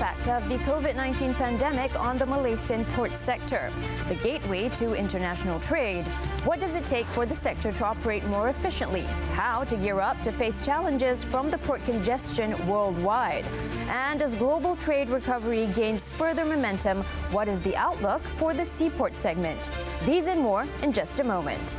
impact of the COVID-19 pandemic on the Malaysian port sector, the gateway to international trade. What does it take for the sector to operate more efficiently? How to gear up to face challenges from the port congestion worldwide? And as global trade recovery gains further momentum, what is the outlook for the seaport segment? These and more in just a moment.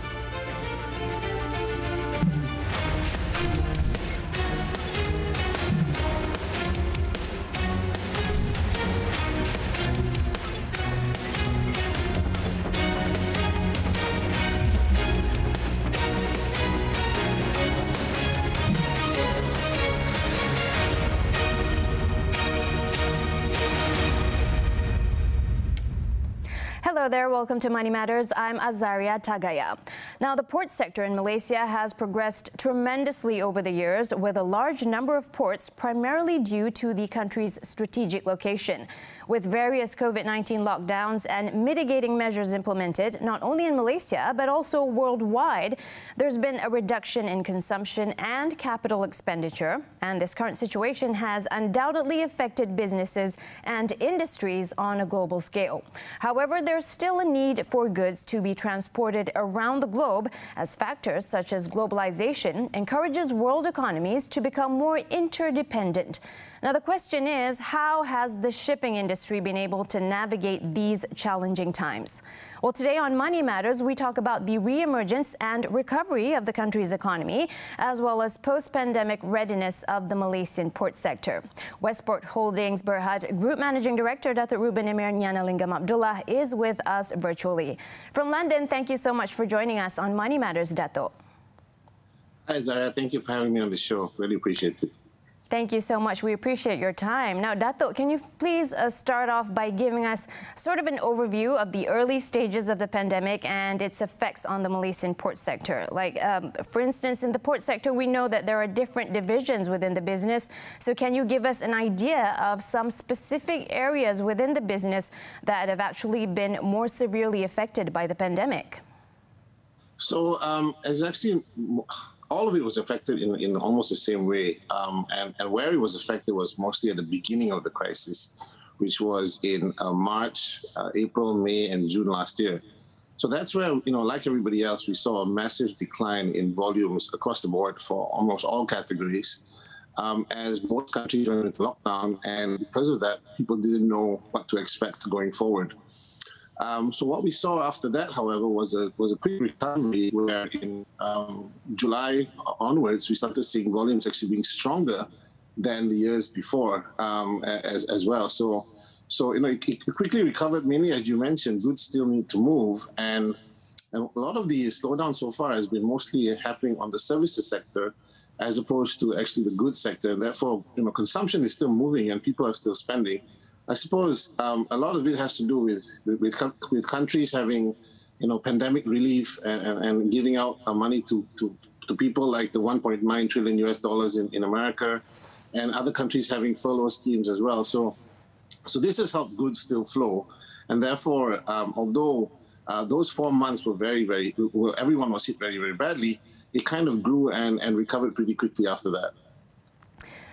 Hello there, welcome to Money Matters. I'm Azaria Tagaya. Now, the port sector in Malaysia has progressed tremendously over the years with a large number of ports, primarily due to the country's strategic location. With various COVID-19 lockdowns and mitigating measures implemented, not only in Malaysia, but also worldwide, there's been a reduction in consumption and capital expenditure. And this current situation has undoubtedly affected businesses and industries on a global scale. However, there's still a need for goods to be transported around the globe as factors such as globalization encourages world economies to become more interdependent. Now, the question is, how has the shipping industry been able to navigate these challenging times? Well, today on Money Matters, we talk about the re-emergence and recovery of the country's economy, as well as post-pandemic readiness of the Malaysian port sector. Westport Holdings Berhad Group Managing Director Datuk Ruben Emir Gnanalingam Abdullah is with us virtually. From London, thank you so much for joining us on Money Matters, Datuk. Hi, Zara. Thank you for having me on the show. Really appreciate it. Thank you so much. We appreciate your time. Now, Datuk, can you please start off by giving us sort of an overview of the early stages of the pandemic and its effects on the Malaysian port sector? Like, for instance, in the port sector, we know that there are different divisions within the business. So can you give us an idea of some specific areas within the business that have actually been more severely affected by the pandemic? So, as actually... all of it was affected in almost the same way. And where it was affected was mostly at the beginning of the crisis, which was in March, April, May, and June last year. So that's where, like everybody else, we saw a massive decline in volumes across the board for almost all categories, as most countries went into lockdown. And because of that, people didn't know what to expect going forward. So what we saw after that, however, was a quick recovery where in July onwards, we started seeing volumes actually being stronger than the years before as well. So it quickly recovered, mainly, as you mentioned, goods still need to move. And a lot of the slowdown so far has been mostly happening on the services sector as opposed to actually the goods sector. And therefore, consumption is still moving and people are still spending. I suppose a lot of it has to do with countries having, pandemic relief and giving out money to people, like the $1.9 trillion in America, and other countries having furlough schemes as well. So this has helped goods still flow, and therefore, although those 4 months were everyone was hit very, very badly, it kind of grew and recovered pretty quickly after that.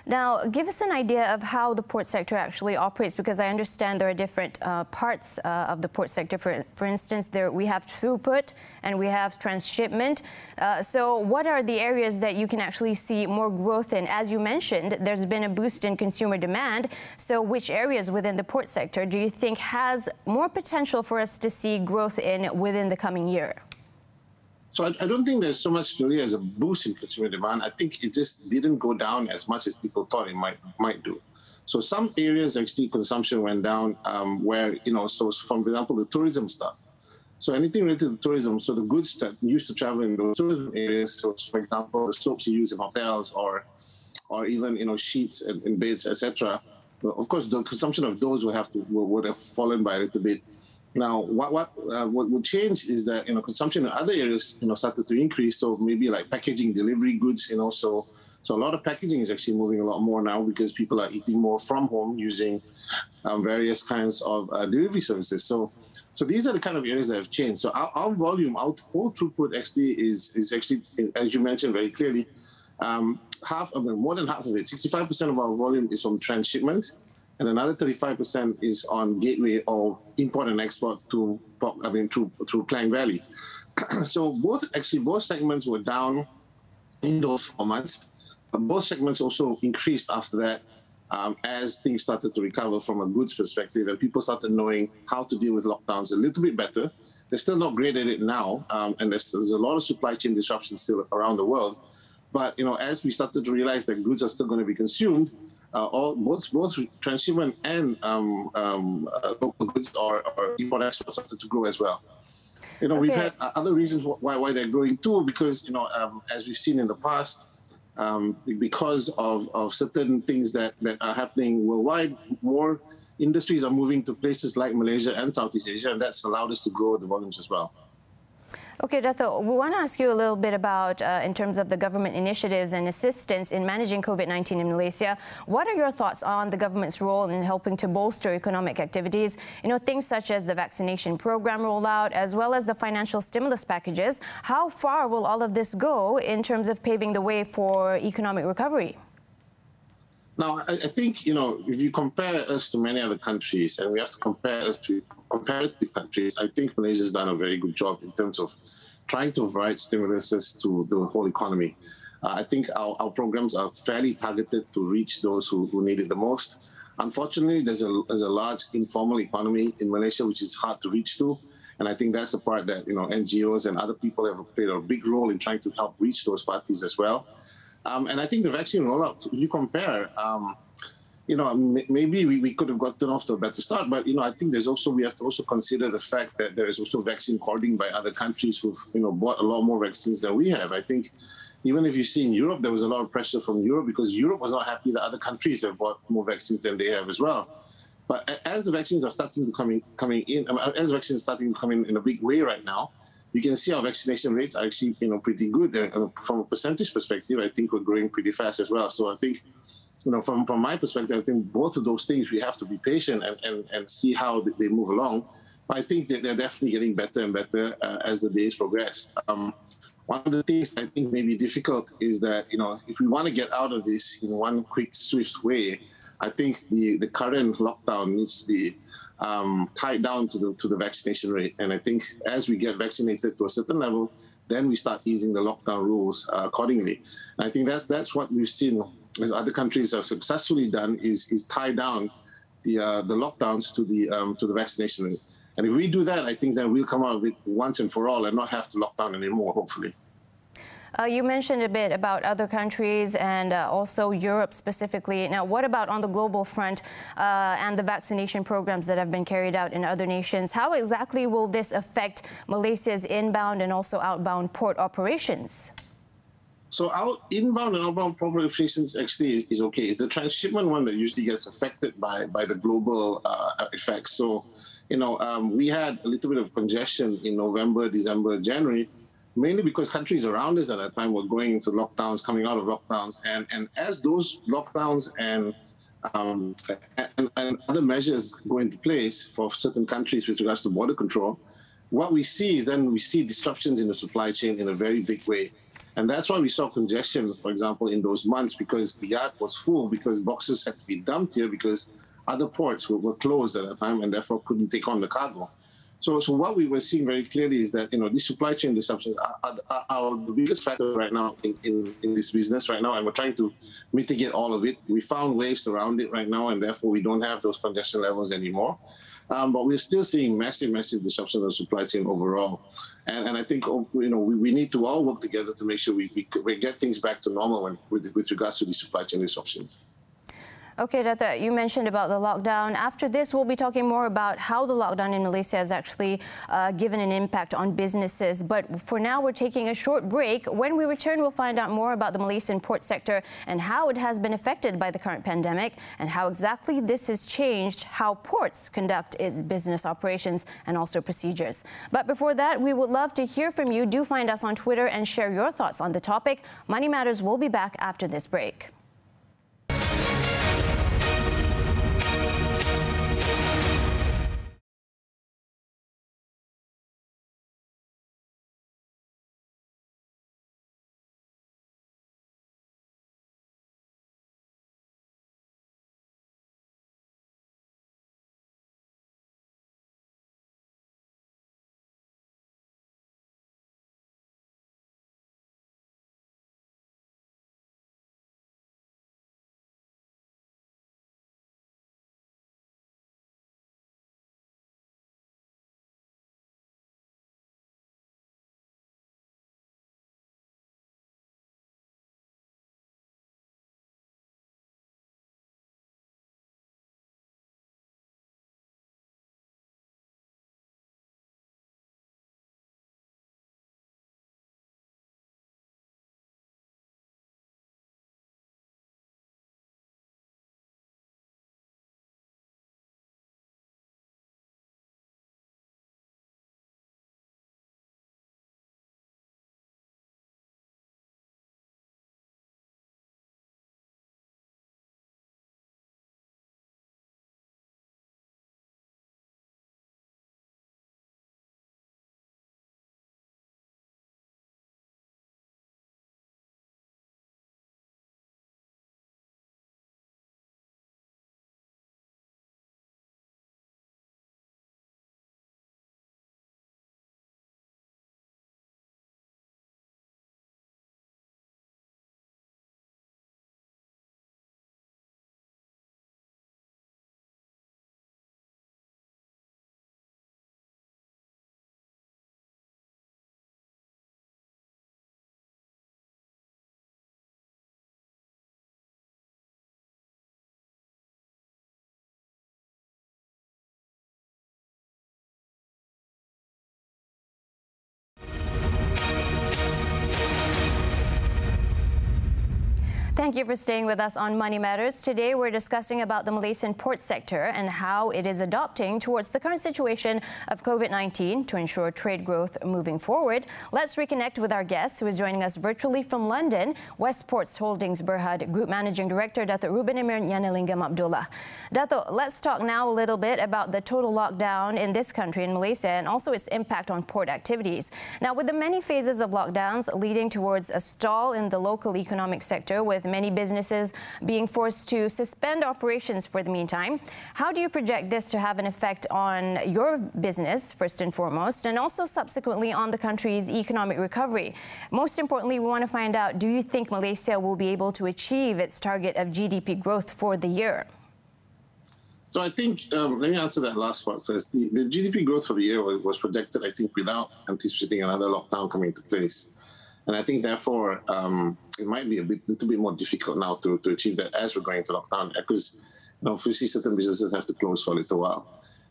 Now, give us an idea of how the port sector actually operates, because I understand there are different parts of the port sector. For instance, we have throughput and we have transshipment. So what are the areas that you can actually see more growth in? As you mentioned, there's been a boost in consumer demand. So which areas within the port sector do you think has more potential for us to see growth in within the coming year? So I don't think there's so much really as a boost in consumer demand. I think it just didn't go down as much as people thought it might do. So some areas actually consumption went down where, so for example, the tourism stuff. So anything related to tourism, so the goods that used to travel in those tourism areas, so for example, the soaps you use in hotels or even, sheets and beds, etc. Well, of course, the consumption of those would have fallen by a little bit. Now, what would change is that consumption in other areas started to increase. So maybe like packaging, delivery goods, so a lot of packaging is actually moving a lot more now because people are eating more from home using various kinds of delivery services. So these are the kind of areas that have changed. So our volume, our whole throughput actually is actually, as you mentioned very clearly, more than half of it, 65% of our volume is from transshipment. and another 35% is on gateway or import and export through Klang Valley. So both segments were down in those 4 months. Both segments also increased after that as things started to recover from a goods perspective and people started knowing how to deal with lockdowns a little bit better. They're still not great at it now, and there's a lot of supply chain disruptions still around the world. But as we started to realize that goods are still going to be consumed, both transshipment and local goods or import export started to grow as well. We've had other reasons why they're growing too, because as we've seen in the past, because of certain things that are happening worldwide, more industries are moving to places like Malaysia and Southeast Asia, and that's allowed us to grow the volumes as well. Okay, Datuk, we want to ask you a little bit about, in terms of the government initiatives and assistance in managing COVID-19 in Malaysia. What are your thoughts on the government's role in helping to bolster economic activities? Things such as the vaccination program rollout, as well as the financial stimulus packages. How far will all of this go in terms of paving the way for economic recovery? Now, I think, if you compare us to many other countries, and we have to compare us to comparative countries, I think Malaysia's done a very good job in terms of trying to provide stimuluses to the whole economy. I think our programs are fairly targeted to reach those who need it the most. Unfortunately, there's a large informal economy in Malaysia which is hard to reach to. And I think that's the part that NGOs and other people have played a big role in trying to help reach those parties as well. And I think the vaccine rollout, if you compare, maybe we could have gotten off to a better start, but I think we have to also consider the fact that there is also vaccine hoarding by other countries who've bought a lot more vaccines than we have. I think even if you see in Europe, there was a lot of pressure from Europe because Europe was not happy that other countries have bought more vaccines than they have as well. But as the vaccines are starting to come in a big way right now, you can see our vaccination rates are actually pretty good. From a percentage perspective, I think we're growing pretty fast as well. So I think, from my perspective, I think both of those things we have to be patient and see how they move along. But I think that they're definitely getting better and better as the days progress. One of the things I think may be difficult is that if we want to get out of this in one quick, swift way, I think the current lockdown needs to be tied down to the vaccination rate. And I think as we get vaccinated to a certain level, then we start easing the lockdown rules accordingly. And I think that's what we've seen as other countries have successfully done is tie down the lockdowns to the vaccination rate. And if we do that, I think then we'll come out of it once and for all and not have to lock down anymore, hopefully. You mentioned a bit about other countries and also Europe specifically. Now, what about on the global front and the vaccination programs that have been carried out in other nations? How exactly will this affect Malaysia's inbound and also outbound port operations? So our inbound and outbound port operations actually is okay. It's the transshipment one that usually gets affected by the global effects. So, we had a little bit of congestion in November, December, January, mainly because countries around us at that time were going into lockdowns, coming out of lockdowns. And as those lockdowns and other measures go into place for certain countries with regards to border control, what we see is then we see disruptions in the supply chain in a very big way. And that's why we saw congestion, for example, in those months, because the yard was full, because boxes had to be dumped here because other ports were closed at that time and therefore couldn't take on the cargo. So what we were seeing very clearly is that, these supply chain disruptions are the biggest factor right now in this business right now, and we're trying to mitigate all of it. We found ways around it right now, and therefore we don't have those congestion levels anymore. But we're still seeing massive disruption of the supply chain overall. And I think, we need to all work together to make sure we get things back to normal with regards to the supply chain disruptions. Okay, Datuk, you mentioned about the lockdown. After this, we'll be talking more about how the lockdown in Malaysia has actually given an impact on businesses. But for now, we're taking a short break. When we return, we'll find out more about the Malaysian port sector and how it has been affected by the current pandemic and how exactly this has changed how ports conduct its business operations and also procedures. But before that, we would love to hear from you. Do find us on Twitter and share your thoughts on the topic. Money Matters will be back after this break. Thank you for staying with us on Money Matters. Today we're discussing about the Malaysian port sector and how it is adapting towards the current situation of COVID-19 to ensure trade growth moving forward. Let's reconnect with our guest who is joining us virtually from London, Westports Holdings Berhad Group Managing Director Datuk Ruben Emir Gnanalingam Abdullah. Datuk, let's talk now a little bit about the total lockdown in this country, in Malaysia, and also its impact on port activities. Now, with the many phases of lockdowns leading towards a stall in the local economic sector, with many businesses being forced to suspend operations for the meantime, how do you project this to have an effect on your business, first and foremost, and also subsequently on the country's economic recovery? Most importantly, we want to find out, do you think Malaysia will be able to achieve its target of GDP growth for the year? So I think, let me answer that last part first. The GDP growth for the year was projected, I think, without anticipating another lockdown coming into place. And I think, therefore, it might be a little bit more difficult now to achieve that as we're going into lockdown, because, obviously certain businesses have to close for a little while.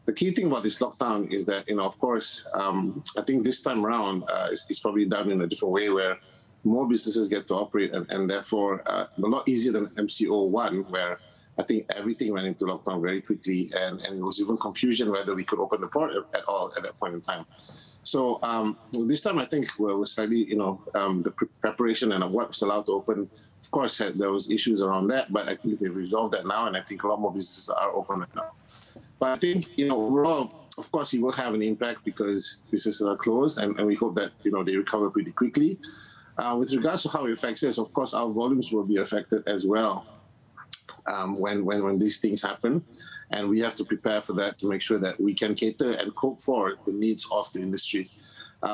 The key thing about this lockdown is that, of course, I think this time around, it's probably done in a different way where more businesses get to operate, and therefore a lot easier than MCO1, where I think everything went into lockdown very quickly, and it was even confusion whether we could open the port at all at that point in time. So this time, I think we're slightly, the preparation and what was allowed to open, of course, there was issues around that, but I think they've resolved that now, and I think a lot more businesses are open right now. But I think, overall, of course, it will have an impact because businesses are closed, and we hope that, they recover pretty quickly. With regards to how it affects us, of course, our volumes will be affected as well. When these things happen, and we have to prepare for that to make sure that we can cater and cope for the needs of the industry.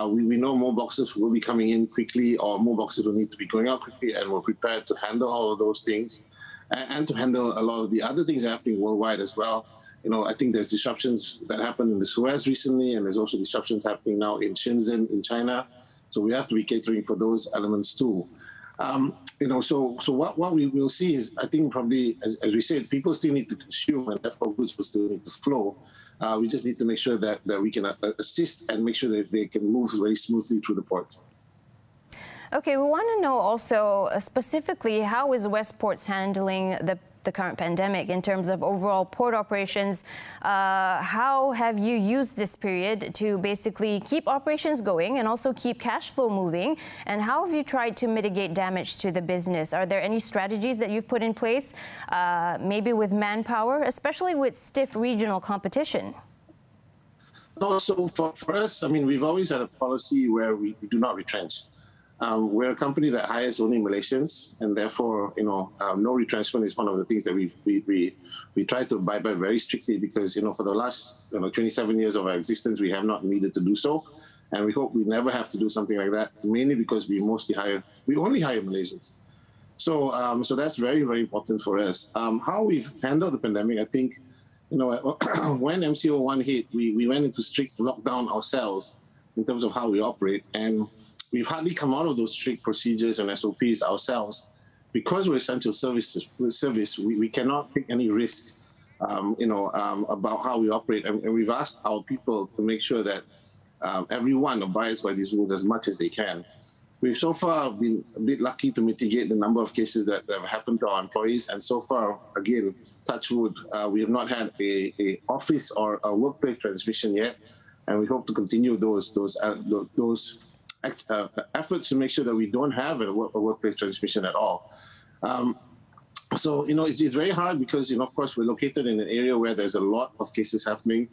We know more boxes will be coming in quickly, or more boxes will need to be going out quickly, and we're prepared to handle all of those things and to handle a lot of the other things happening worldwide as well. I think there's disruptions that happened in the Suez recently, and there's also disruptions happening now in Shenzhen in China. So we have to be catering for those elements too. So what we will see is, I think probably, as we said, people still need to consume, and therefore goods will still need to flow. We just need to make sure that we can assist and make sure that they can move very smoothly through the port. Okay, we want to know also specifically, how is Westports handling the current pandemic in terms of overall port operations? How have you used this period to basically keep operations going and also keep cash flow moving? And how have you tried to mitigate damage to the business? Are there any strategies that you've put in place, maybe with manpower, especially with stiff regional competition? No, so for us, we've always had a policy where we do not retrench. We're a company that hires only Malaysians, and therefore, no retrenchment is one of the things that we try to abide by very strictly, because, for the last 27 years of our existence, we have not needed to do so, and we hope we never have to do something like that. Mainly because we only hire Malaysians, so that's very, very important for us. How we've handled the pandemic, I think, when MCO1 hit, we went into strict lockdown ourselves in terms of how we operate, and we've hardly come out of those strict procedures and SOPs ourselves. Because we're essential service, we cannot take any risk, about how we operate. And we've asked our people to make sure that everyone abides by these rules as much as they can. We've so far been a bit lucky to mitigate the number of cases that have happened to our employees. And so far, again, touch wood, we have not had a office or a workplace transmission yet. And we hope to continue those efforts to make sure that we don't have a workplace transmission at all. So, it's very hard because, of course, we're located in an area where there's a lot of cases happening,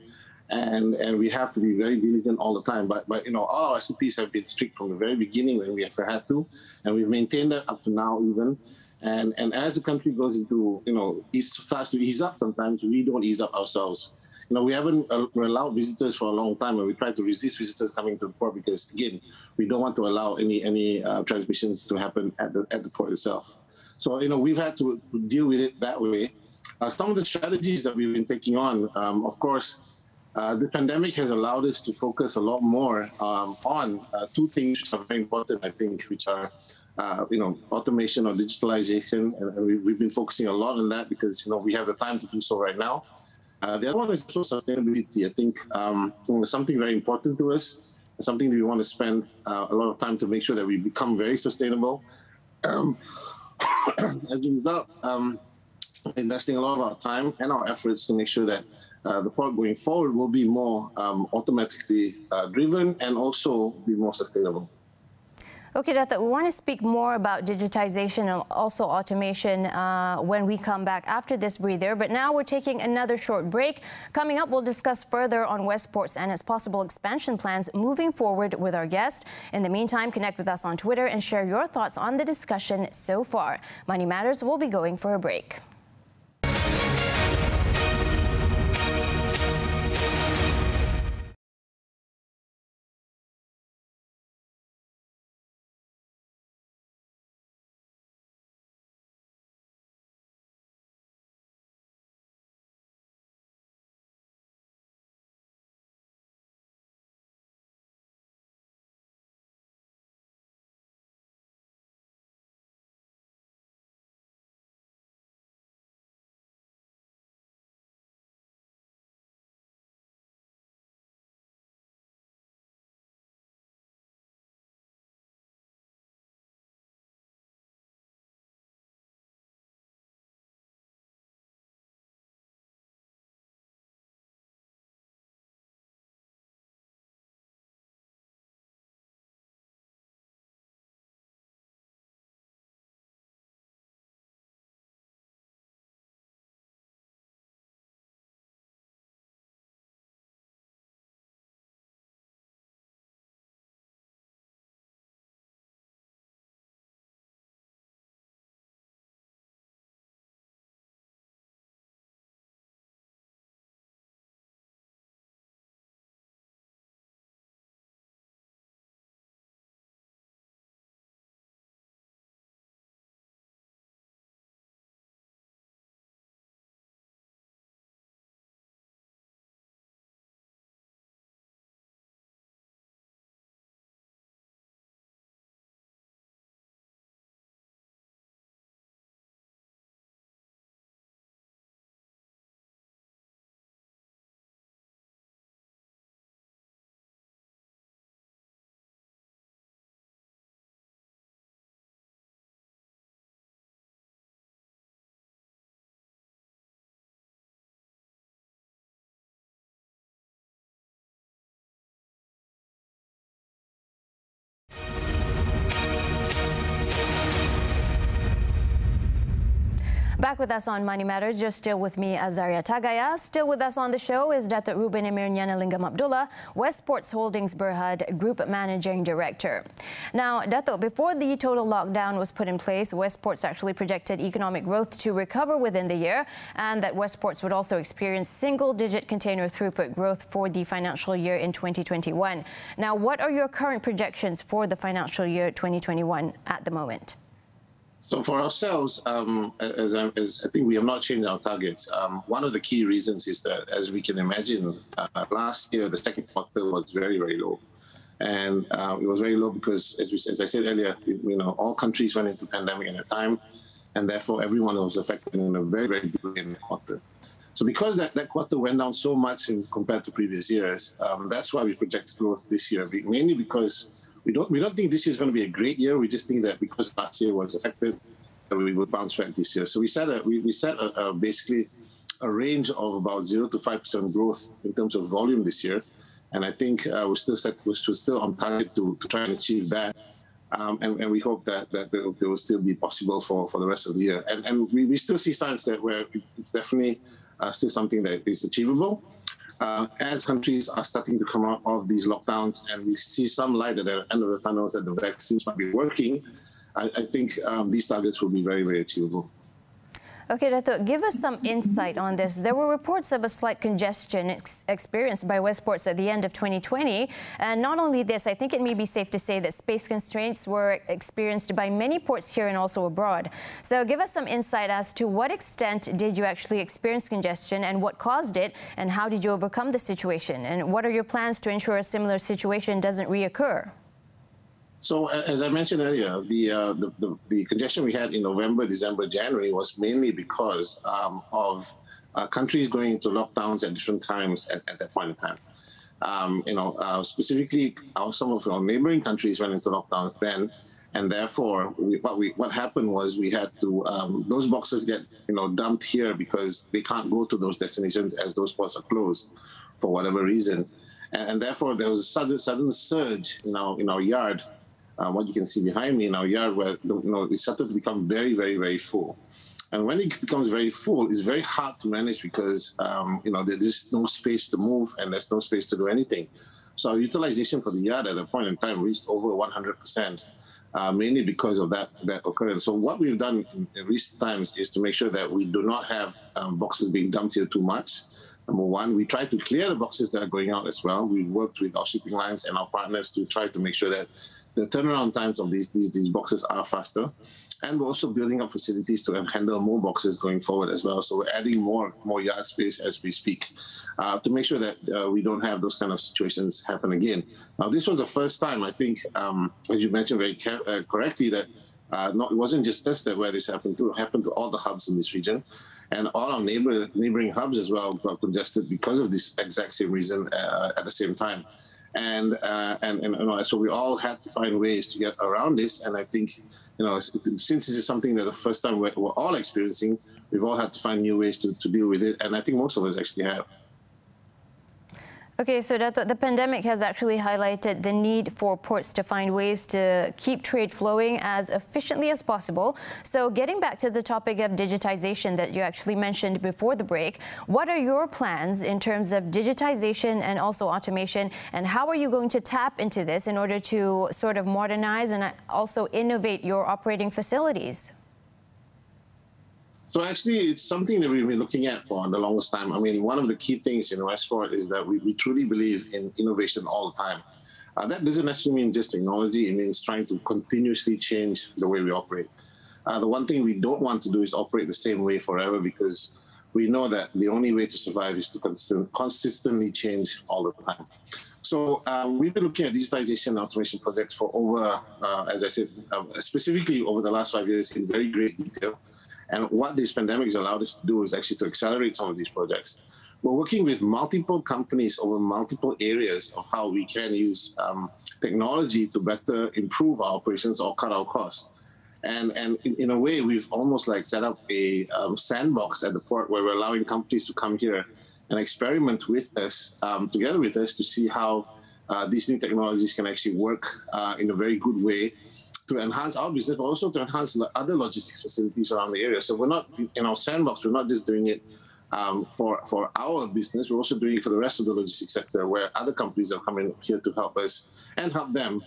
and we have to be very diligent all the time. But all our SOPs have been strict from the very beginning when we ever had to, and we've maintained that up to now even. And as the country goes into, it starts to ease up sometimes, we don't ease up ourselves. We haven't allowed visitors for a long time, and we try to resist visitors coming to the port because, again, we don't want to allow any transmissions to happen at the port itself. So, we've had to deal with it that way. Some of the strategies that we've been taking on, of course, the pandemic has allowed us to focus a lot more on two things which are very important, I think, which are, automation or digitalization. And we've been focusing a lot on that because, we have the time to do so right now. The other one is also sustainability. I think something very important to us, something that we want to spend a lot of time to make sure that we become very sustainable. as a result, investing a lot of our time and our efforts to make sure that the port going forward will be more automatically driven and also be more sustainable. Okay, Datuk, we want to speak more about digitization and also automation when we come back after this breather. But now we're taking another short break. Coming up, we'll discuss further on Westports and its possible expansion plans moving forward with our guest. In the meantime, connect with us on Twitter and share your thoughts on the discussion so far. Money Matters will be going for a break. Back with us on Money Matters, you're still with me, Azaria Tagaya. Still with us on the show is Datuk Ruben Emir Gnanalingam Abdullah, Westports Holdings Berhad Group Managing Director. Now, Datuk, before the total lockdown was put in place, Westports actually projected economic growth to recover within the year, and that Westports would also experience single-digit container throughput growth for the financial year in 2021. Now, what are your current projections for the financial year 2021 at the moment? So for ourselves, as I think we have not changed our targets. One of the key reasons is that, as we can imagine, last year the second quarter was very, very low. And it was very low because, as I said earlier, all countries went into pandemic at a time, and therefore everyone was affected in a very, very big way in the quarter. So because that quarter went down so much compared to previous years, that's why we project growth this year, mainly because we don't think this year is going to be a great year. We just think that because last year was affected, that we would bounce back this year. So we set basically a range of about 0 to 5% growth in terms of volume this year, and I think we're still on target to try and achieve that. And we hope that they will still be possible for the rest of the year. And we still see signs that where it's definitely still something that is achievable. As countries are starting to come out of these lockdowns and we see some light at the end of the tunnels that the vaccines might be working, I think these targets will be very, very achievable. Okay, Datuk, give us some insight on this. There were reports of a slight congestion experienced by Westports at the end of 2020. And not only this, I think it may be safe to say that space constraints were experienced by many ports here and also abroad. So give us some insight as to what extent did you actually experience congestion and what caused it, and how did you overcome the situation? And what are your plans to ensure a similar situation doesn't reoccur? So, as I mentioned earlier, the congestion we had in November, December, January was mainly because of countries going into lockdowns at different times at that point in time. Specifically, some of our neighboring countries went into lockdowns then, And therefore, what happened was we had to, those boxes get dumped here because they can't go to those destinations as those ports are closed for whatever reason. And therefore, there was a sudden surge in our yard, what you can see behind me in our yard, where it started to become very, very, very full. And when it becomes very full, it's very hard to manage because there's no space to move and there's no space to do anything. So our utilization for the yard at a point in time reached over 100%. Mainly because of that occurrence. So what we've done in recent times is to make sure that we do not have boxes being dumped here too much. Number one, we try to clear the boxes that are going out as well. We worked with our shipping lines and our partners to try to make sure that the turnaround times of these boxes are faster. And we're also building up facilities to handle more boxes going forward as well. So we're adding more yard space as we speak to make sure that we don't have those kind of situations happen again. Now, this was the first time, I think, as you mentioned very correctly, that it wasn't just us where this happened to. It happened to all the hubs in this region. And all our neighboring hubs as well got congested because of this exact same reason at the same time. And so we all had to find ways to get around this. And I think, since this is something that the first time we're all experiencing, we've all had to find new ways to deal with it. And I think most of us actually have. Okay, so the pandemic has actually highlighted the need for ports to find ways to keep trade flowing as efficiently as possible. So getting back to the topic of digitization that you actually mentioned before the break, what are your plans in terms of digitization and also automation, and how are you going to tap into this in order to sort of modernize and also innovate your operating facilities? So actually, it's something that we've been looking at for the longest time. I mean, one of the key things in Westport is that we truly believe in innovation all the time. That doesn't necessarily mean just technology. It means trying to continuously change the way we operate. The one thing we don't want to do is operate the same way forever, because we know that the only way to survive is to consistently change all the time. So we've been looking at digitization and automation projects for over, as I said, specifically over the last 5 years in very great detail. And what this pandemic has allowed us to do is actually to accelerate some of these projects. We're working with multiple companies over multiple areas of how we can use technology to better improve our operations or cut our costs. And in a way, we've almost like set up a sandbox at the port where we're allowing companies to come here and experiment with us, together with us, to see how these new technologies can actually work in a very good way to enhance our business, but also to enhance other logistics facilities around the area. So we're not, in our sandbox, we're not just doing it for our business, we're also doing it for the rest of the logistics sector, where other companies are coming here to help us and help them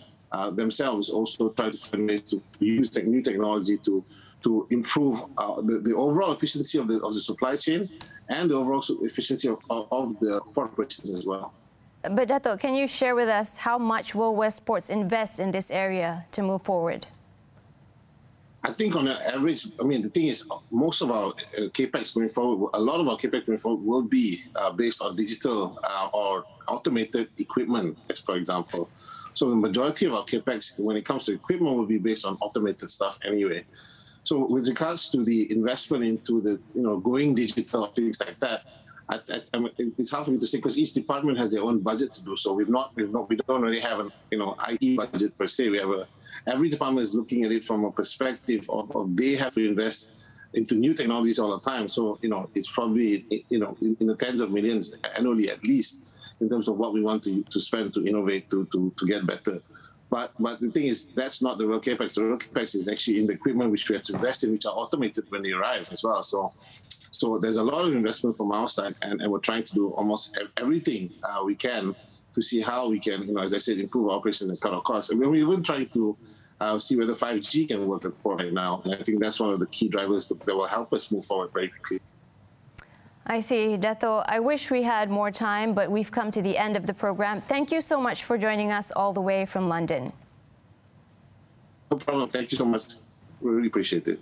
themselves also try to find ways to use new technology to improve the overall efficiency of the supply chain and the overall efficiency of the port operations as well. But Datuk, can you share with us how much will Westports invest in this area to move forward? I think on an average, I mean, the thing is, most of our CAPEX going forward, a lot of our CAPEX going forward will be based on digital or automated equipment, as for example. So the majority of our CAPEX, when it comes to equipment, will be based on automated stuff anyway. So with regards to the investment into the, going digital, things like that, I mean, it's hard for me to say because each department has their own budget to do so. We don't really have an IT budget per se. We have every department is looking at it from a perspective of they have to invest into new technologies all the time. So it's probably in the tens of millions annually at least in terms of what we want to spend to innovate to get better. But the thing is, that's not the real CAPEX. The real CAPEX is actually in the equipment which we have to invest in, which are automated when they arrive as well. So there's a lot of investment from our side, and we're trying to do almost everything we can to see how we can, as I said, improve our operations and cut our costs. And we're even trying to see whether 5G can work at the port right now. And I think that's one of the key drivers that will help us move forward very quickly. I see, Dato. I wish we had more time, but we've come to the end of the program. Thank you so much for joining us all the way from London. No problem. Thank you so much. We really appreciate it.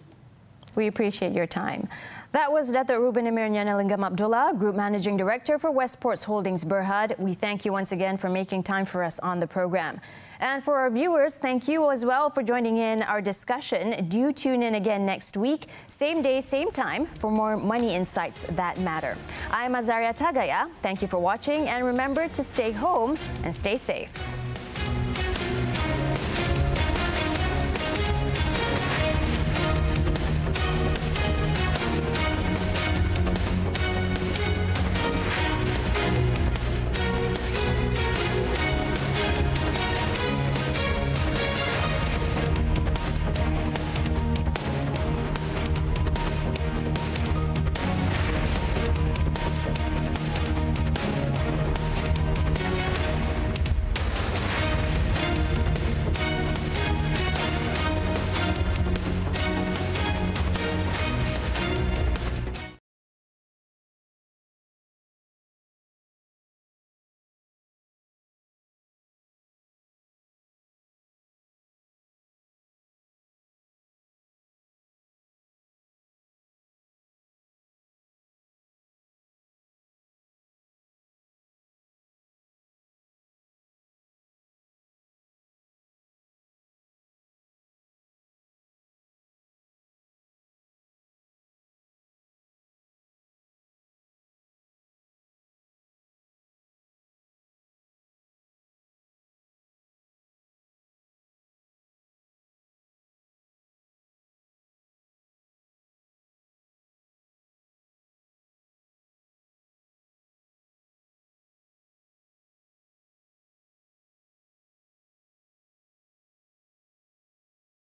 We appreciate your time. That was Datuk Ruben Emir Gnanalingam Abdullah, Group Managing Director for Westports Holdings Berhad. We thank you once again for making time for us on the program. And for our viewers, thank you as well for joining in our discussion. Do tune in again next week, same day, same time, for more money insights that matter. I'm Azaria Tagaya. Thank you for watching, and remember to stay home and stay safe.